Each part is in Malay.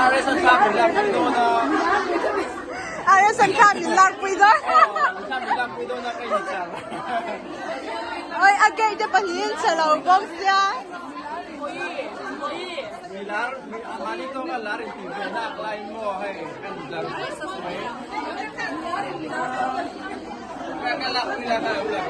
Ari sa sabi lang ito na. Ari sa sabi lang po ito. Sabi lang ito na kay Nissan. Oy, agay na pahin sa lawbong siya. Milar, manito ka larin TV na klaim mo hay kan lang. Kakala ko nila na ulan.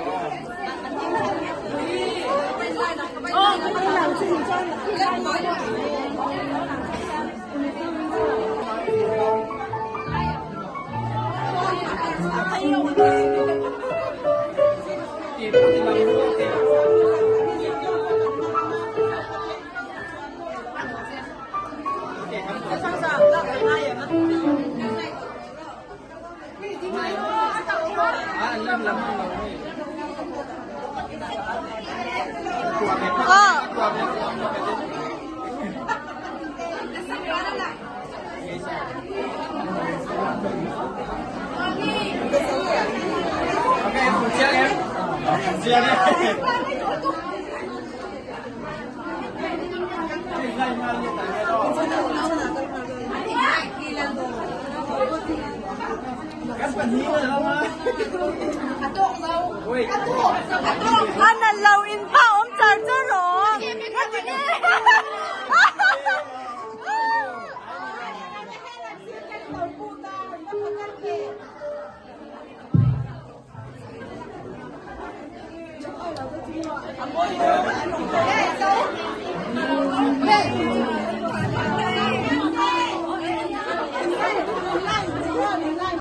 Analawin pa om charger oh. Hey,